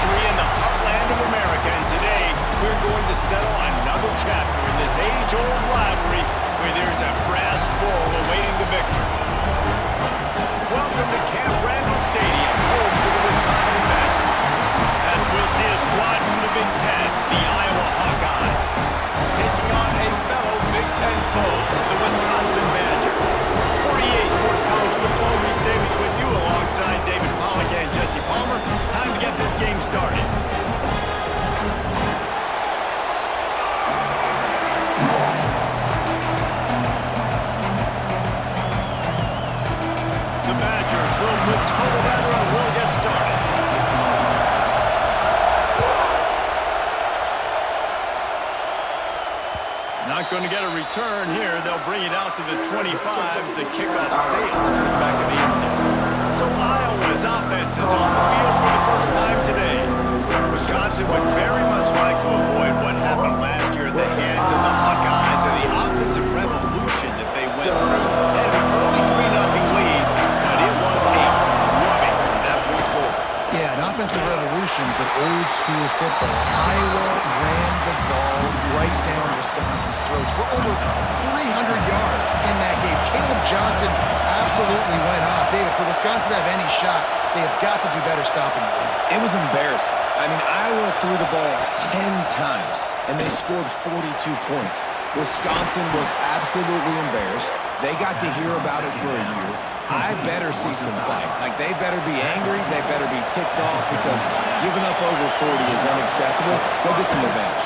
country in the heartland of America, and today we're going to settle another chapter in this age-old rivalry where there's a brass bull awaiting the victor. Welcome to Camp Randall Stadium, home to the Wisconsin Badgers. As we'll see a squad from the Big Ten, the Iowa Hawkeyes, taking on a fellow Big Ten foe, the Wisconsin Badgers. For EA Sports College Football, we stay with you alongside David Pollack and Jesse Palmer. Time to get this game started. The Badgers will put total weather and we'll get started. Not going to get a return here. They'll bring it out to the 25 as the kickoff sails to the back of the end zone. So Iowa's offense is on the field for the first time today. Wisconsin would very much like to avoid what happened last year at the hands of the Hawkeyes and the offensive revolution that they went through. They had an early 3-0 lead, but it was a drubbing from that point forward. Yeah, an offensive revolution, but old school football. Iowa ran the ball right down Wisconsin's throats for over 300 yards in that game. Caleb Johnson absolutely went off. David, for Wisconsin to have any shot, they have got to do better stopping the run. It was embarrassing. I mean, Iowa threw the ball 10 times, and they scored 42 points. Wisconsin was absolutely embarrassed. They got to hear about it for a year. I better see some fight. Like, they better be angry. They better be ticked off because giving up over 40 is unacceptable. Go get some revenge.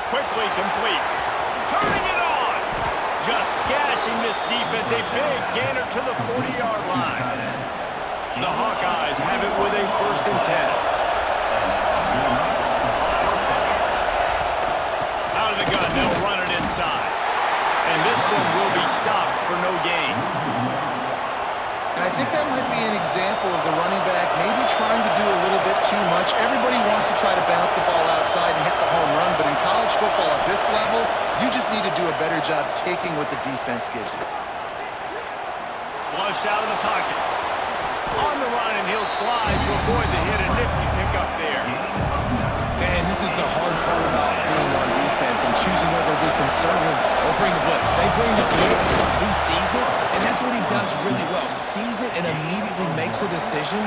Quickly complete. Turning it on. Just gashing this defense. A big gainer to the 40-yard line. The Hawkeyes have it with a 1st and 10. Out of the gun, they'll run it inside. And this one will be stopped for no gain. And I think that might be an example of the running back maybe trying to do a little bit too much. Everybody wants to try to bounce the ball outside and hit the home run, but in college football at this level, you just need to do a better job taking what the defense gives you. Flushed out of the pocket. On the run, and he'll slide to avoid the hit. A nifty pickup there. And this is the hard part about being on defense and choosing whether to be conservative or bring the blitz. They bring the blitz, he sees it, and that's what he does really well. Sees it and immediately makes a decision,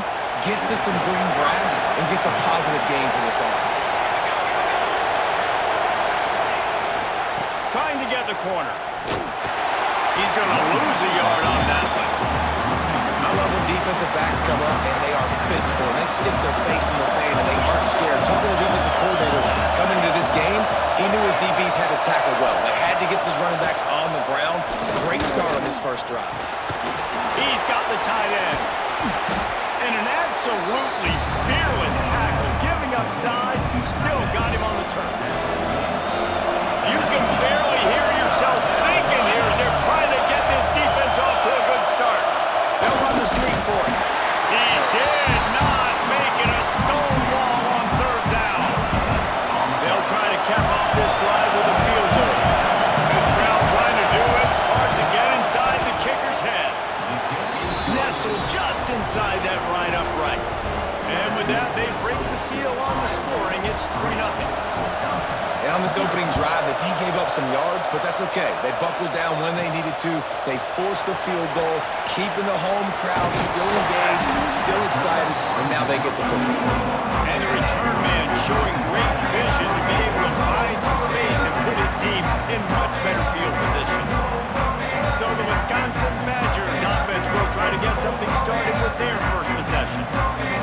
gets to some green grass, and gets a positive gain for this offense. Trying to get the corner. He's going to lose a yard on that one. I love when defensive backs come up and they are physical and they stick their face in the fan and they aren't scared. Talking to the defensive coordinator coming into this game, he knew his DBs had to tackle well. They had to get these running backs on the ground. Great start on this first drive. He's got the tight end. And an absolutely fearless tackle, giving up size, still got him on the turf. You can barely hear yourself thinking here as they're trying to get this defense off to a good start. They'll run the sneak for it. He did not make it a stone wall on 3rd down. They'll try to cap off this drive with a field goal. This crowd trying to do its part to get inside the kicker's head. Nestled just inside that right upright. And with that, they break the seal on the scoring. It's 3-0. And on this opening drive, the D gave up some yards, but that's okay. They buckled down when they needed to. They forced the field goal, keeping the home crowd still engaged, still excited, and now they get the football. And the return man showing great vision to be able to find some space and put his team in much better field position. So the Wisconsin Badgers offense will try to get something started with their first possession.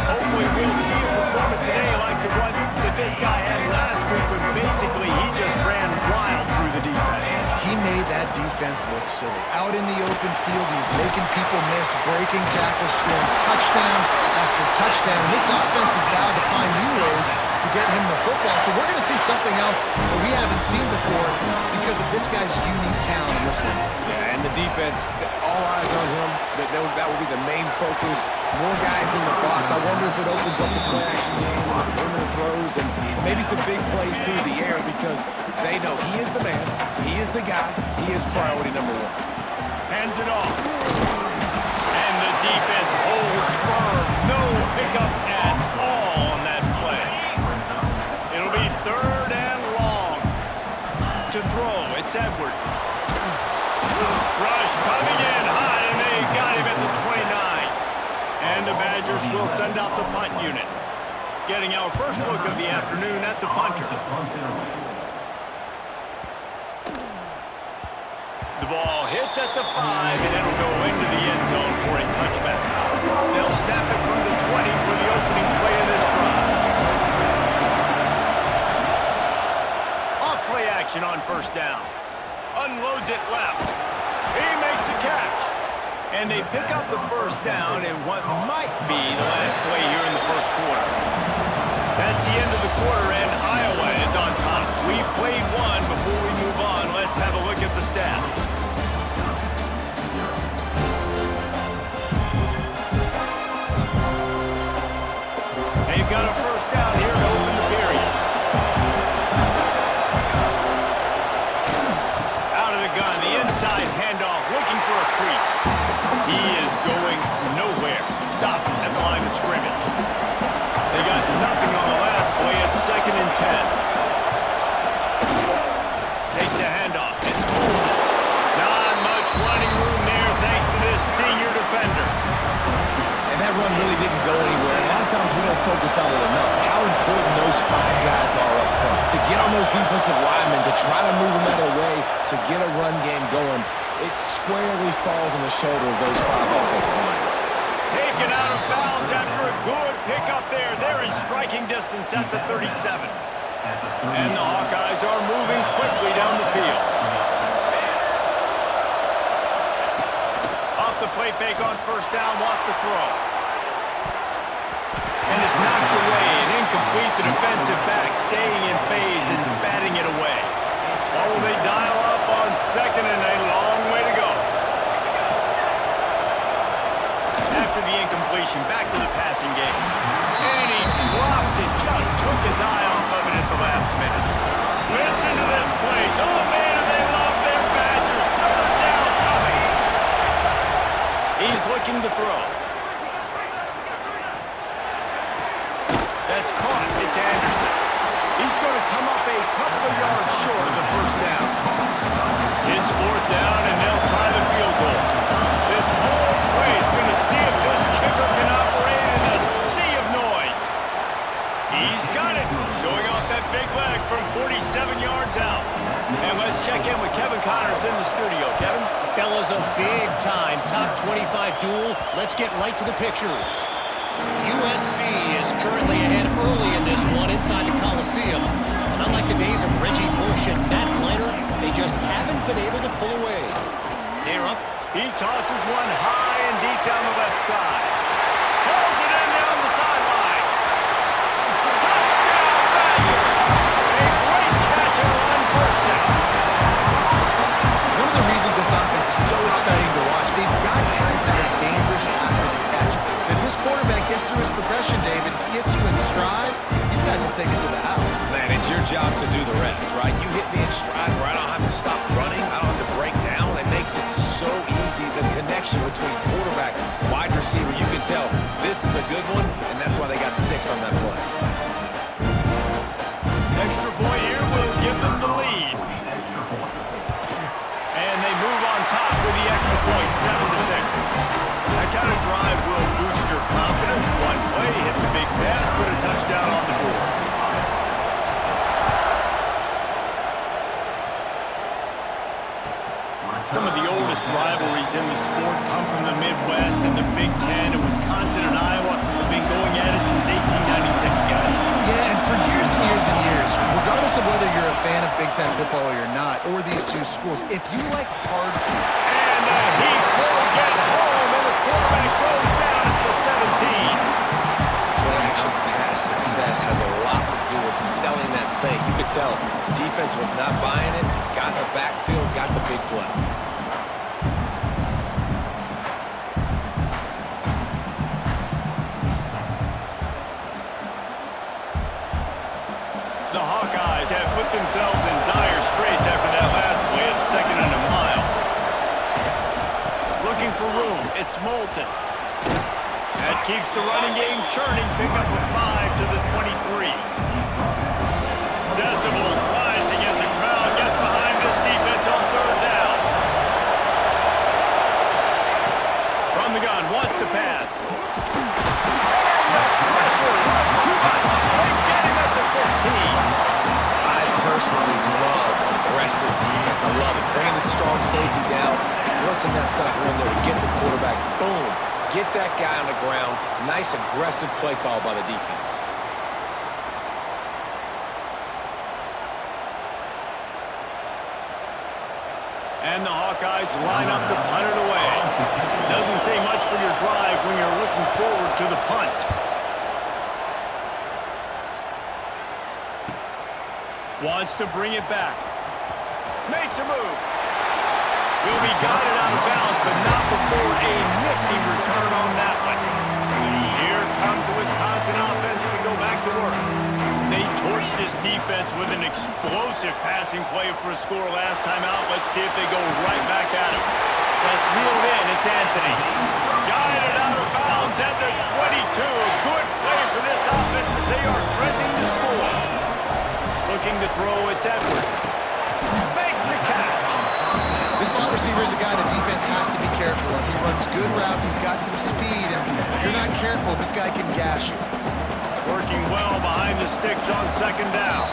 Hopefully we'll see a performance today like the one that this guy had last week when basically he just ran wild through the defense. He made that defense look silly. Out in the open field, he was making people miss, breaking tackles, scoring touchdown after touchdown. This offense has vowed to find new ways to get him the football. So we're going to see something else that we haven't seen before because of this guy's unique talent in this one. Yeah, and the defense, all eyes on him. That will be the main focus. More guys in the box. I wonder if it opens up the play-action game and the perimeter throws and maybe some big plays through the air because they know he is the man, he is the guy, he is priority number one. Hands it off. And the defense holds firm. will send out the punt unit. Getting our first look of the afternoon at the punter. The ball hits at the 5, and it'll go into the end zone for a touchback. They'll snap it from the 20 for the opening play of this drive. Off-play action on first down. Unloads it left. He makes the catch. And they pick up the first down in what might be the last play here in the first quarter. That's the end of the quarter, and Iowa is on top. We've played one. Before we move on, let's have a look at the stats. They've got a first down here to open the period. Out of the gun, the inside handoff, looking for a crease. He is going nowhere. Stop at the line of scrimmage. They got nothing on the last play. It's 2nd and 10. Takes the handoff. It's Bolton. Not much running room there thanks to this senior defender. And that run really didn't go anywhere. A lot of times we don't focus on it enough. How important those 5 guys are up front. To get on those defensive linemen, to try to move them out of the way, to get a run game going, it squarely falls on the shoulder of those 5 offensive linemen. Taken out of bounds after a good pickup there. They're in striking distance at the 37. And the Hawkeyes are moving quickly down the field. Off the play fake on first down, wants to throw. And it's knocked away and incomplete. The defensive back staying in phase and batting it away. Or will they dial up on 2nd and a long way to go? After the incompletion, back to the passing game. And he drops it, just took his eye off of it at the last minute. Listen to this place. Oh, man, they love their Badgers. 3rd down coming. He's looking to throw. That's caught. It's Anderson. He's going to come up a couple of yards short of the first down. It's 4th down, and they'll try the field goal. This whole play is going to see if this kicker can operate in a sea of noise. He's got it, showing off that big leg from 47 yards out. And let's check in with Kevin Connors in the studio. Kevin? Fellas, a big-time top 25 duel. Let's get right to the pictures. USC is currently ahead early in this one inside the Coliseum. And unlike the days of Reggie Bush and Matt Leinart, they just haven't been able to pull away. They're up. He tosses one high and deep down the left side. Pulls it in down the sideline. Touchdown, Badger! A great catch and run for 6. One of the reasons this offense is so exciting to watch, they've got guys that are dangerous after the catch. If this quarterback gets through his progression, David, hits you in stride, these guys will take it to the house. Man, it's your job to do the rest, right? You hit me in stride where I don't have to stop running. I don't have to break down. It makes it so easy. The connection between quarterback, wide receiver, you can tell this is a good one, and that's why they got 6 on that play. Extra point here will give them the lead. And they move on top with the extra point, 7-6. That kind of drive will boost your confidence. One play, hit the big pass, put a touchdown on the board. Some of the oldest rivalries in the sport come from the Midwest and the Big Ten, and Wisconsin and Iowa have been going at it since 1896, guys. Yeah, and for years and years and years, regardless of whether you're a fan of Big Ten football or you're not, or these two schools, if you like hard... And the heat will get home, and the quarterback goes down at the 17. Play-action pass success has a lot to do with selling that fake. You could tell defense was not buying it, got in the backfield, got the big play. The Hawkeyes have put themselves in dire straits after that last play at 2nd and a mile. Looking for room, it's Moulton. That keeps the running game churning, pick up a 5 to the 23. Decibels rising as the crowd gets behind this defense on 3rd down. From the gun, wants to pass. bringing the strong safety down, blitzing that sucker in there to get the quarterback. Boom. Get that guy on the ground. Nice aggressive play call by the defense. And the Hawkeyes line up to punt it away. Doesn't say much for your drive when you're looking forward to the punt. Wants to bring it back. Makes a move. Will be guided out of bounds, but not before a nifty return on that one. Here comes the Wisconsin offense to go back to work. They torched this defense with an explosive passing play for a score last time out. Let's see if they go right back at him. That's reeled in. It's Anthony. Guided out of bounds at the 22. A good play for this offense as they are threatening to score. Looking to throw, it's Edwards. Makes the catch. This slot receiver is a guy the defense has to be careful of. He runs good routes. He's got some speed. And if you're not careful, this guy can gash you. Working well behind the sticks on second down.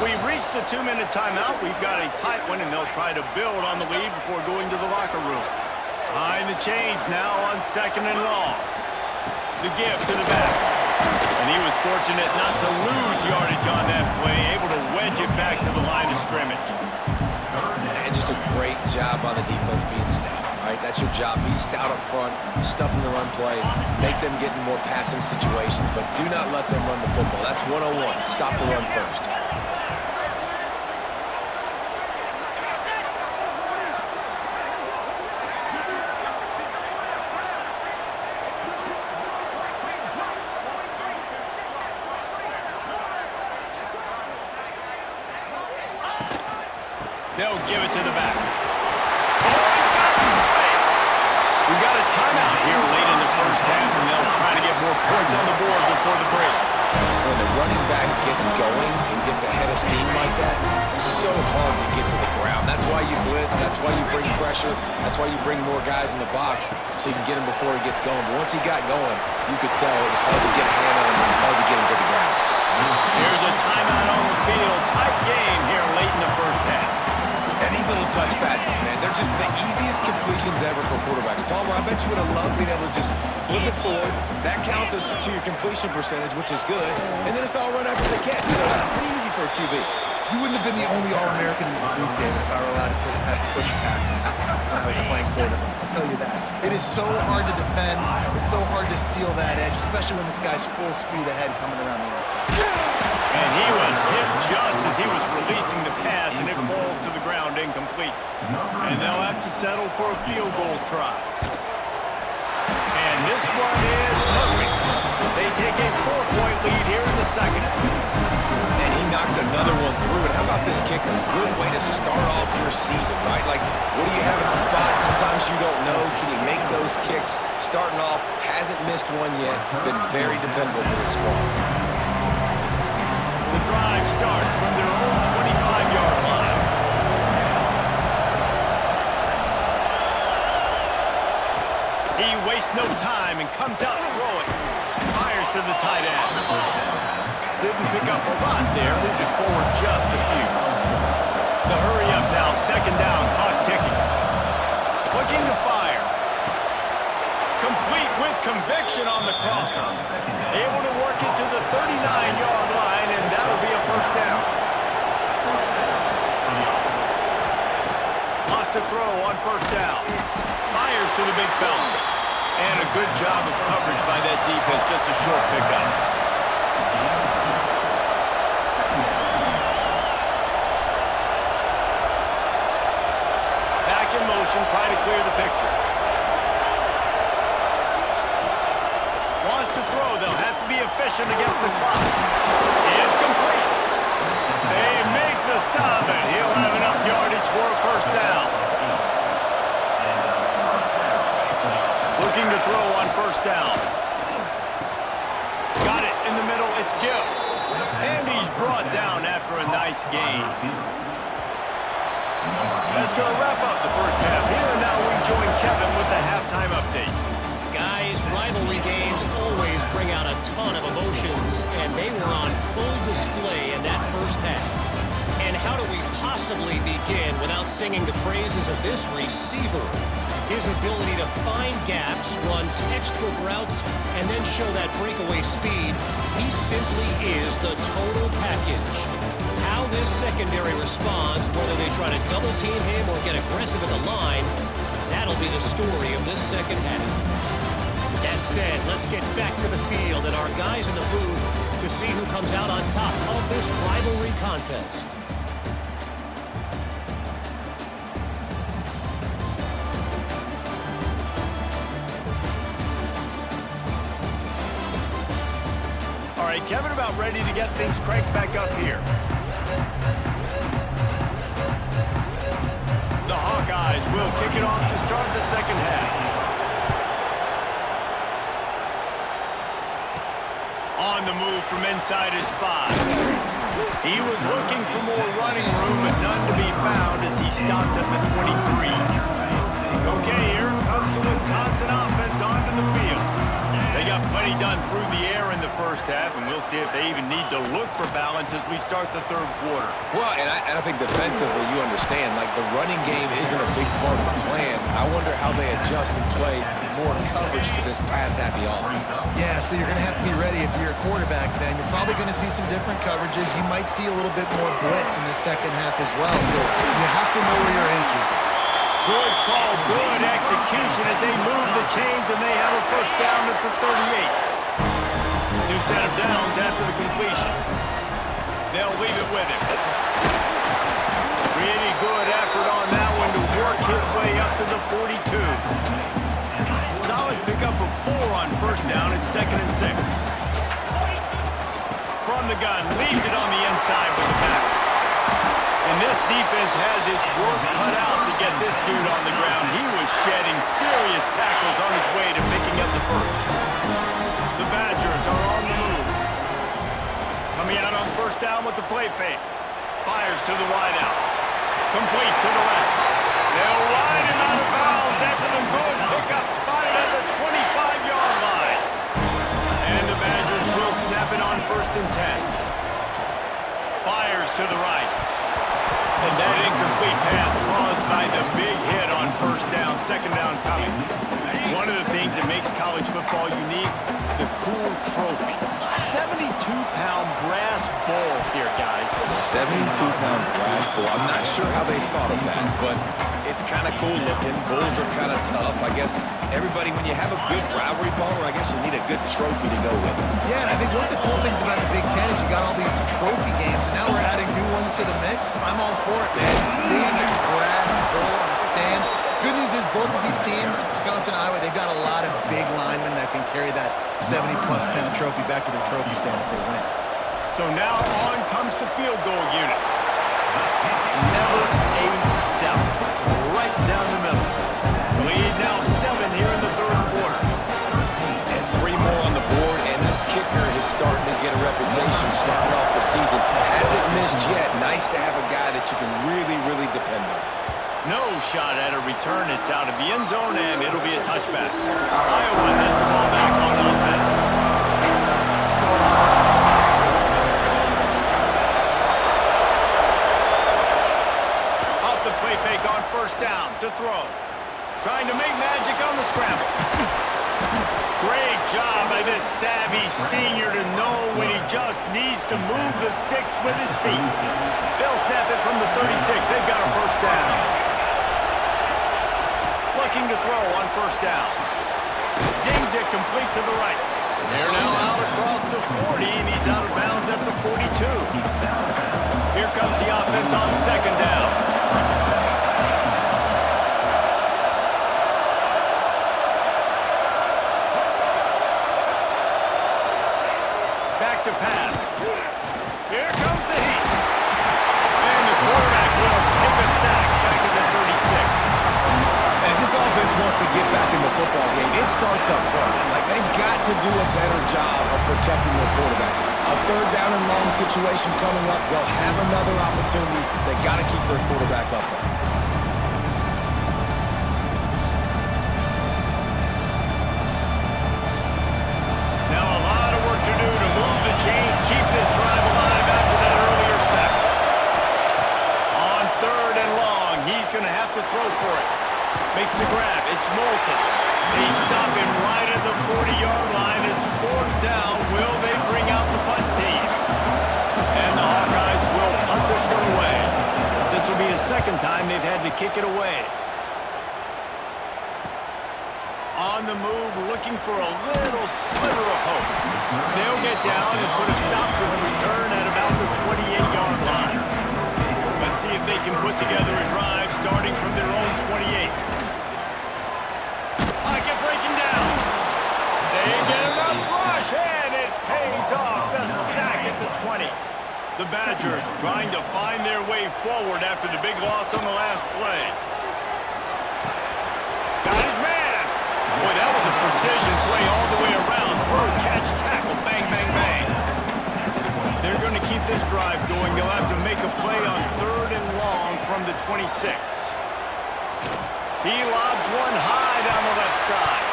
We've reached the 2-minute timeout. We've got a tight one, and they'll try to build on the lead before going to the locker room. Behind the chains now on second and long. The give to the back. And he was fortunate not to lose yardage on that play, able to wedge it back to the line of scrimmage. And just a great job on the defense being stout. All right, that's your job. Be stout up front, stuff in the run play, make them get in more passing situations, but do not let them run the football. That's 101. Stop the run first. They'll give it to the back. Oh, he's got some space. We've got a timeout here late in the first half, and they'll try to get more points on the board before the break. When the running back gets going and gets ahead of steam like that, it's so hard to get to the ground. That's why you blitz. That's why you bring pressure. That's why you bring more guys in the box so you can get him before he gets going. But once he got going, you could tell it was hard to get a hand on him and hard to get him to the ground. Here's a timeout on the field. Tight game here late in the first half. And these little touch passes, man, they're just the easiest completions ever for quarterbacks. Palmer, I bet you would have loved being able to just flip it forward. That counts as to your completion percentage, which is good. And then it's all run after the catch. So pretty easy for a QB. You wouldn't have been the only All-American in this booth, David, if I were allowed to have push passes when I was playing quarterback. I'll tell you that. It is so hard to defend. It's so hard to seal that edge, especially when this guy's full speed ahead coming around the outside. And he was hit just as he was releasing the pass, and it falls to the ground incomplete. And they'll have to settle for a field goal try. And this one is perfect. They take a 4-point lead here in the second. And he knocks another one through. And how about this kicker? Good way to start off your season, right? Like, what do you have in the spot? Sometimes you don't know. Can you make those kicks? Starting off, hasn't missed one yet. Been very dependable for this squad. The drive starts from their own 25-yard line. He wastes no time and comes out throwing. Fires to the tight end. Didn't pick up a lot there, moved it forward just a few. The hurry up now, second down, clock ticking. Looking to fire. Complete with conviction on the crosser. Able to work it to the 39-yard line, and that'll be a first down. Lost to throw on first down. Fires to the big fella. And a good job of coverage by that defense, just a short pickup. Back in motion, trying to clear the picture. Wants to throw. They'll have to be efficient against the clock. It's complete. They make the stop, and he'll have enough yardage for a first down. Looking to throw on first down. Got it in the middle. It's Gill. And he's brought down after a nice gain. That's going to wrap up the first half. Here now we join Kevin with the halftime update. Guys, rivalry games always bring out a ton of emotions, and they were on full display in that first half. And how do we possibly begin without singing the praises of this receiver. His ability to find gaps, run textbook routes, and then show that breakaway speed, he simply is the total package. How this secondary responds, whether they try to double team him or get aggressive in the line, that'll be the story of this second half. That said, let's get back to the field and our guys in the booth to see who comes out on top of this rivalry contest. All right, Kevin about ready to get things cranked back up here. The Hawkeyes will kick it off to start the second half. On the move from inside his 5. He was looking for more running room, but none to be found as he stopped at the 23. Okay, here comes the Wisconsin offense onto the field. They got plenty done through the air in the first half, and we'll see if they even need to look for balance as we start the third quarter. Well, and I think defensively, you understand, like the running game isn't a big part of the plan. I wonder how they adjust and play more coverage to this pass-happy offense. Yeah, so you're going to have to be ready if you're a quarterback then. You're probably going to see some different coverages. You might see a little bit more blitz in the second half as well, so you have to know where your answers are. Good call, good execution as they move the chains, and they have a first down at the 38. New set of downs after the completion. They'll leave it with him. Really good effort on that one to work his way up to the 42. Solid pickup of 4 on first down at 2nd and 6. From the gun, leaves it on the inside with the back. And this defense has its work cut out to get this dude on the ground. He was shedding serious tackles on his way to picking up the first. The Badgers are on the move. Coming out on first down with the play fake. Fires to the wideout. Complete to the left. They'll ride him out of bounds after the good pickup spotted at the 25-yard line. And the Badgers will snap it on 1st and 10. Fires to the right. And that incomplete pass caused by the big hit on first down, 2nd down coming. One of the things that makes college football unique, the cool trophy. 72-pound brass bowl here, guys. 72-pound brass bowl. I'm not sure how they thought of that, but it's kind of cool looking. Bulls are kind of tough. I guess everybody, when you have a good rivalry baller, I guess you need a good trophy to go with it. Yeah, and I think one of the cool things about the Big Ten is you got all these trophy games, and now we're adding new ones to the mix. I'm all for it, man. Big brass bowl on a stand. Good news is both of these teams, Wisconsin and Iowa, they've got a lot of big linemen that can carry that 70-plus pound trophy back to their trophy stand if they win. So now on comes the field goal unit. Never a doubt. Right down the middle. Lead now 7 here in the third quarter. And 3 more on the board, and this kicker is starting to get a reputation starting off the season. Hasn't missed yet. Nice to have a guy that you can really, really depend on. No shot at a return. It's out of the end zone, and it'll be a touchback. Iowa has the ball back on offense. Off the play fake on first down to throw. Trying to make magic on the scramble. Great job by this savvy senior to know when he just needs to move the sticks with his feet. They'll snap it from the 36. They've got a first down. Looking to throw on first down. Zings it complete to the right. They're now out across the 40, and he's out of bounds at the 42. Here comes the offense on 2nd down. Back to pass. Here comes the heat. And the quarterback will take a sack back at the 36. And if this offense wants to get back in the football game, it starts up front. Like, they've got to do a better job of protecting their quarterback. A 3rd down and long situation coming up, they'll have another opportunity. They got to keep their quarterback upright. Now a lot of work to do to move the chains, keep this drive alive after that earlier sack. On 3rd and long, he's going kick it away. On the move, looking for a little sliver of hope. They'll get down and put a stop for the return at about the 28-yard line. Let's see if they can put together a drive starting from their own 28. Pocket breaking down. They get enough rush, and it pays off the sack at the 20. The Badgers trying to find their way forward after the big loss on the last play. Got his man. Boy, that was a precision play all the way around. Throw, catch, tackle, bang, bang, bang. They're going to keep this drive going. They'll have to make a play on 3rd and long from the 26. He lobs one high down the left side.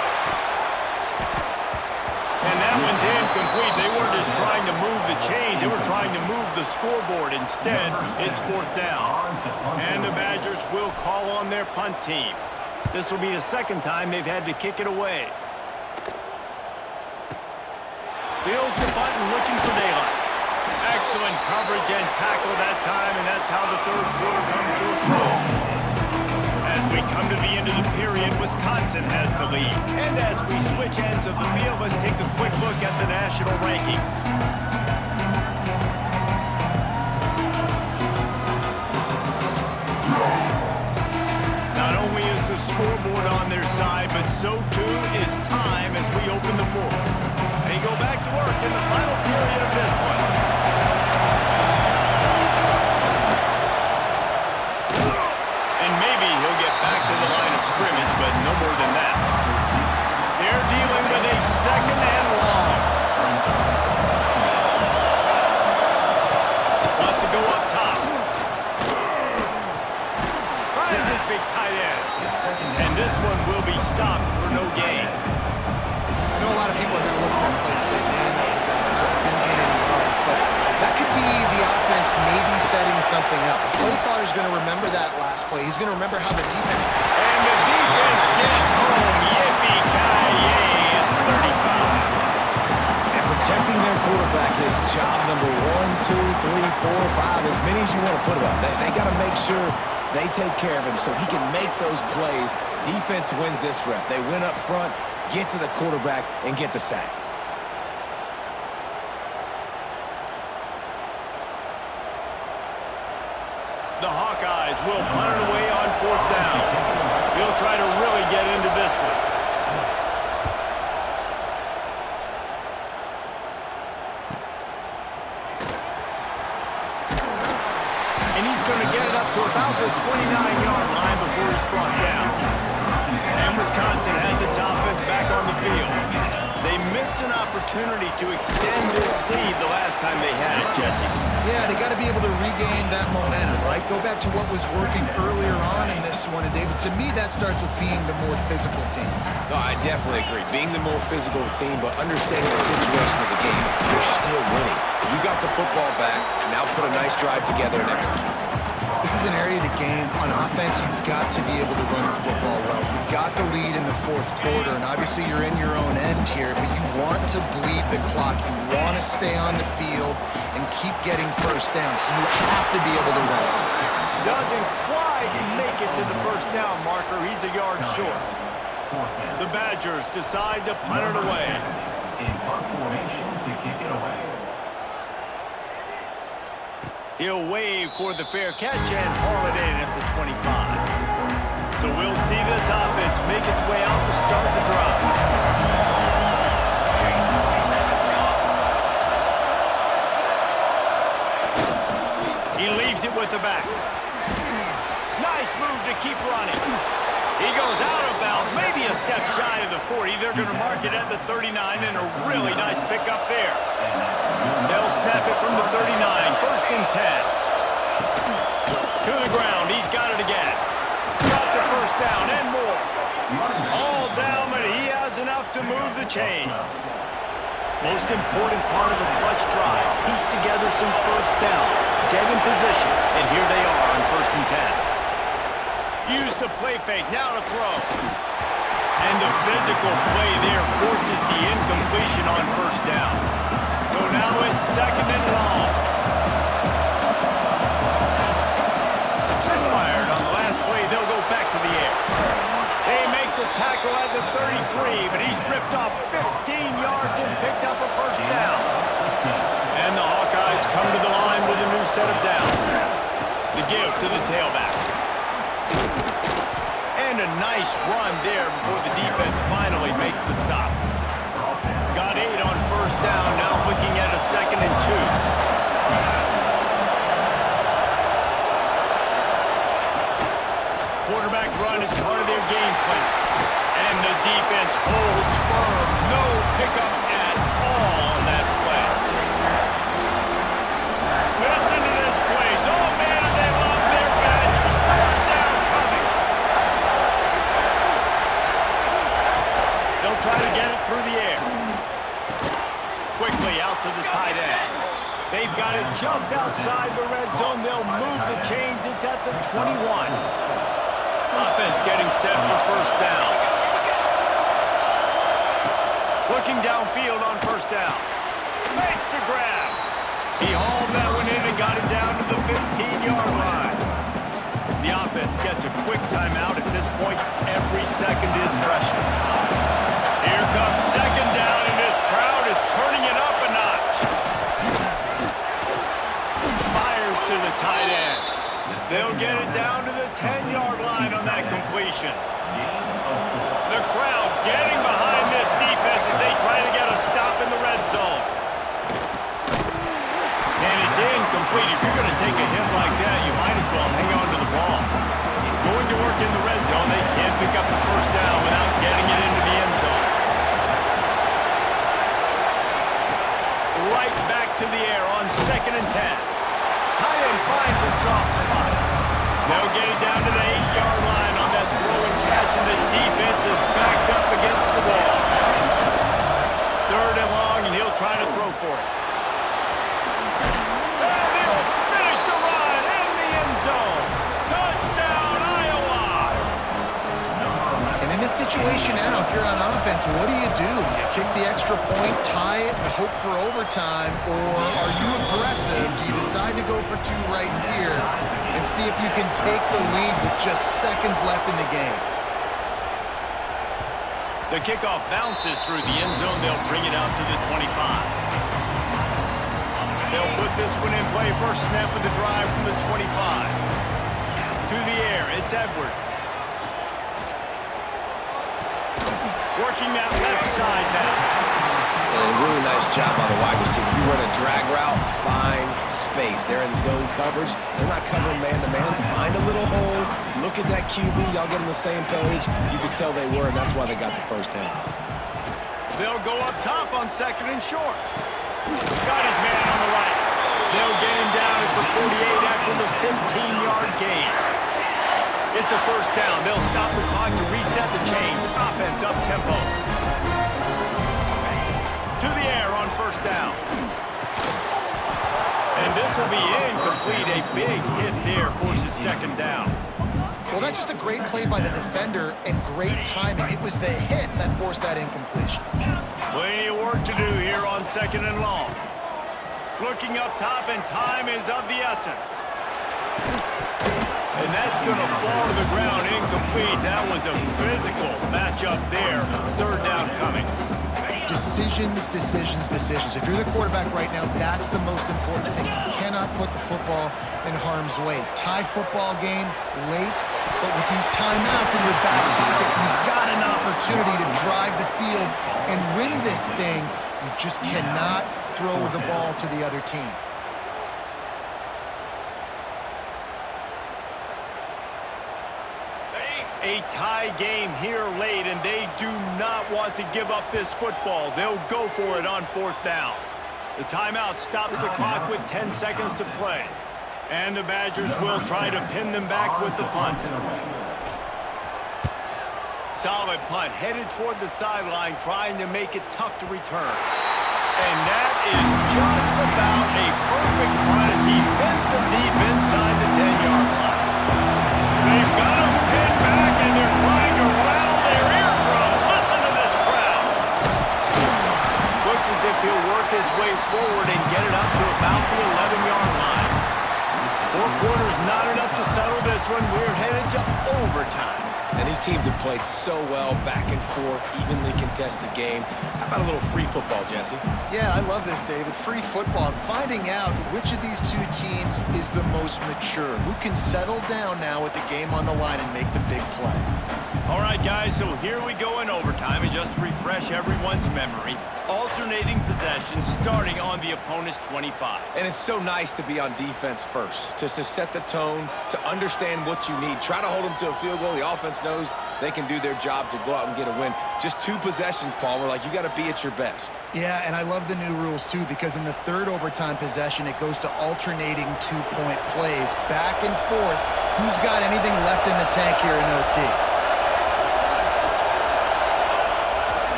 And that one's incomplete. They weren't just trying to move the chains. They were trying to move the scoreboard. Instead, it's 4th down. And the Badgers will call on their punt team. This will be the second time they've had to kick it away. Fields the button, looking for daylight. Excellent coverage and tackle that time, and that's how the 3rd quarter comes to a close. As we come to the end of the period, Wisconsin has the lead. And as we switch ends of the field, let's take a quick look at the national rankings. Scoreboard on their side, but so too is time as we open the 4th. They go back to work in the final period of this one. And maybe he'll get back to the line of scrimmage, but no more than that. They're dealing with a 2nd and long. Wants to go up top. Finds his big tight end. And this one will be stopped for no gain. I know a lot of people are going to look at that play and say, man, that was a bad play. Didn't get any yards. But that could be the offense maybe setting something up. The play caller is going to remember that last play. He's going to remember how the defense... And the defense gets home. Yippee-ki-yay at 35. And protecting their quarterback is job number 1, 2, 3, 4, 5, as many as you want to put it on. They got to make sure they take care of him so he can make those plays. Defense wins this rep. They win up front, get to the quarterback, and get the sack. The Hawkeyes will punt it away on 4th down. He'll try to really get into this one. And he's going to get it up to about the 29-yard line before he's brought down. And Wisconsin has its offense back on the field. They missed an opportunity to extend this lead the last time they had it, Jesse. Yeah, they got to be able to regain that momentum, right? Go back to what was working earlier on in this one. And, David, to me, that starts with being the more physical team. No, I definitely agree. Being the more physical team, but understanding the situation of the game. You're still winning. You got the football back. Now put a nice drive together and execute. This is an area of the game, on offense, you've got to be able to run the football well. You've got the lead in the 4th quarter, and obviously you're in your own end here, but you want to bleed the clock. You want to stay on the field and keep getting first down, so you have to be able to run. Doesn't quite make it to the first down marker. He's a yard short. The Badgers decide to punt it away. In punt formation to kick it away. He'll wave for the fair catch and haul it in at the 25. So we'll see this offense make its way out to start the drive. He leaves it with the back. Nice move to keep running. He goes out of bounds, maybe a step shy of the 40. They're going to mark it at the 39, and a really nice pickup there. They'll snap it from the 39, 1st and 10. To the ground, he's got it again. Got the first down and more. All down, but he has enough to move the chains. Most important part of the clutch drive, piece together some first downs, get in position, and here they are on 1st and 10. Use the play fake, now to throw. And the physical play there forces the incompletion on 1st down. So now it's 2nd and long. Misfired on the last play, they'll picked off 15 yards and picked up a first down. And the Hawkeyes come to the line with a new set of downs. The give to the tailback. And a nice run there before the defense finally makes the stop. Got 8 on first down, now looking at a 2nd and 2. Quarterback run is part of their game plan. And the defense holds firm. No pickup at all on that play. Listen to this place. Oh, man, they love their Badgers. 3rd down coming. They'll try to get it through the air. Quickly out to the tight end. They've got it just outside the red zone. They'll move the chains. It's at the 21. Offense getting set for first down. Looking downfield on first down. Makes the grab. He hauled that one in and got it down to the 15-yard line. The offense gets a quick timeout. At this point, every second is precious. Here comes 2nd down, and this crowd is turning it up a notch. Fires to the tight end. They'll get it down to the 10-yard line on that completion. The crowd getting behind this defense as they try to get a stop in the red zone. And it's incomplete. If you're going to take a hit like that, you might as well hang on to the ball. Going to work in the red zone, they can't pick up the first down without getting it into the end zone. Right back to the air on 2nd and 10. Tight end finds a soft spot. They'll get it down to the 8-yard line on that throw and catch, and the defense is backed up against the wall. 3rd and long, and he'll try to throw for it. And he'll finish the run in the end zone. Touchdown, Iowa! And in this situation now, if you're on offense, what do? You kick the extra point, tie it, and hope for overtime, or are you aggressive? Do you decide to go for 2 right here and see if you can take the lead with just seconds left in the game? The kickoff bounces through the end zone. They'll bring it out to the 25. They'll put this one in play. First snap of the drive from the 25. To the air, it's Edwards. Working that left side now. And a really nice job by the wide receiver. You run a drag route, find space. They're in zone coverage. They're not covering man-to-man. Find a little hole. Look at that QB. Y'all get on the same page. You could tell they were, and that's why they got the first down. They'll go up top on 2nd and short. Got his man on the right. They'll get him down at the 48 after the 15-yard gain. It's a first down. They'll stop the clock to reset the chains. Offense up tempo. To the air on first down. And this will be incomplete. A big hit there forces 2nd down. Well, that's just a great play by the defender and great timing. It was the hit that forced that incompletion. Plenty of work to do here on 2nd and long. Looking up top, and time is of the essence. And that's going to fall to the ground incomplete. That was a physical matchup there. 3rd down coming. Decisions, decisions, decisions. If you're the quarterback right now, that's the most important thing. You cannot put the football in harm's way. Tie football game late, but with these timeouts in your back pocket, you've got an opportunity to drive the field and win this thing. You just cannot throw the ball to the other team. A tie game here late, and they do not want to give up this football. They'll go for it on 4th down. The timeout stops the clock with 10 seconds to play. And the Badgers will try to pin them back with the punt. Solid punt, headed toward the sideline, trying to make it tough to return. And that is just about a perfect punt as he pins them deep inside the 10-yard line. They've got him pinned back, and they're trying to rattle their eardrums. Listen to this crowd. Looks as if he'll work his way forward and get it up to about the 11-yard line. 4 quarters not enough to settle this one. We're headed to overtime. And these teams have played so well, back and forth, evenly contested game. How about a little free football, Jesse? Yeah, I love this, David. Free football. And finding out which of these two teams is the most mature. Who can settle down now with the game on the line and make the big play. All right, guys, so here we go in overtime. And just to refresh everyone's memory, alternating possession starting on the opponent's 25. And it's so nice to be on defense first, just to set the tone, to understand what you need. Try to hold them to a field goal. The offense knows they can do their job to go out and get a win. Just 2 possessions, Palmer. Like, you got to be at your best. Yeah, and I love the new rules, too, because in the third overtime possession, it goes to alternating 2-point plays, back and forth. Who's got anything left in the tank here in OT?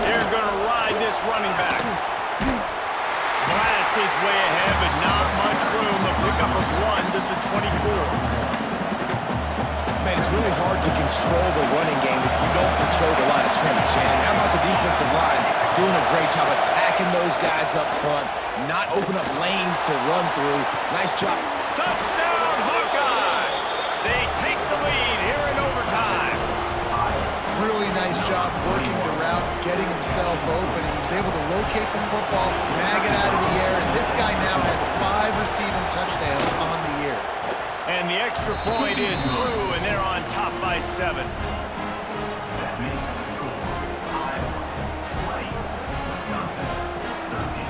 They're going to ride this running back. Blast his way ahead, but not much room. A pickup of 1 to the 24. Man, it's really hard to control the running game if you don't control the line of scrimmage. And how about the defensive line doing a great job attacking those guys up front, not open up lanes to run through. Nice job. Touchdown, Hawkeyes! They take the lead here in overtime. Really nice job working the route, getting himself open. He was able to locate the football, snag it out of the air, and this guy now has 5 receiving touchdowns on the year. And the extra point is true, and they're on top by 7. That makes the score Iowa 20, Wisconsin 13.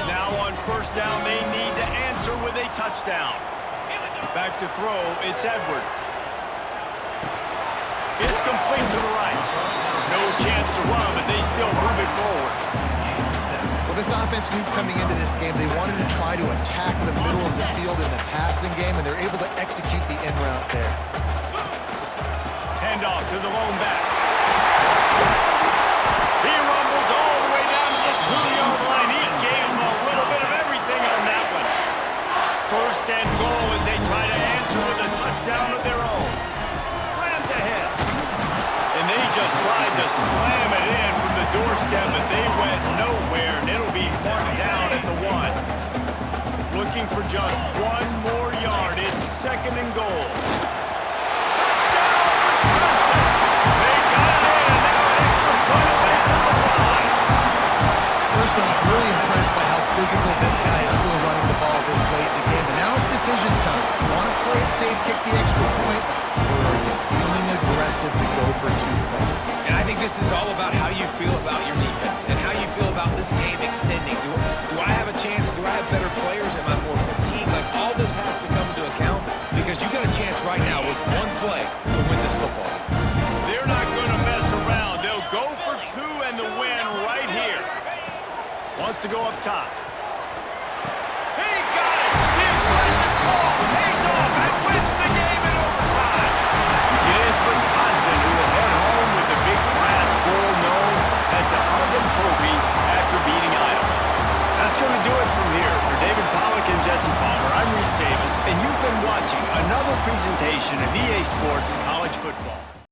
Now on first down, they need to answer with a touchdown. Back to throw, it's Edwards. It's complete to the right. No chance to run, but they still move it forward. Well, this offense knew coming into this game they wanted to try to attack the middle of the field in the passing game, and they're able to execute the in route there. Handoff to the lone back. He rumbles all the way down to the 2-yard line. He gave him a little bit of everything on that one. First and goal as they try to answer with a touchdown of their own. Slams ahead. And they just tried to slam it in from the doorstep, but they went nowhere, and it'll be marked down at the 1. Looking for just 1 more yard. It's 2nd and goal. Touchdown, Wisconsin! They got it in, and now an extra point away from the tie. First off, really impressed by how physical this guy is still running the ball this late in the game. But now it's decision time. Want to play it safe, kick the extra point, or are you feeling aggressive to go for 2 points? And I think this is all about how you feel about your defense and how you feel about this game extending. Do I have a chance? Do I have better players? Am I more fatigued? Like, all this has to come into account because you got a chance right now with 1 play to win this football game. They're not going to mess around. They'll go for 2 and the win right here. Wants to go up top. He got it! The aggressive call pays off and wins the game in overtime. It is Wisconsin who will head home with the big brass bull known as the Heartland Trophy after beating Iowa. That's going to do it from here. For David Pollack and Jesse Palmer, I'm Reese Davis, and you've been watching another presentation of EA Sports College Football.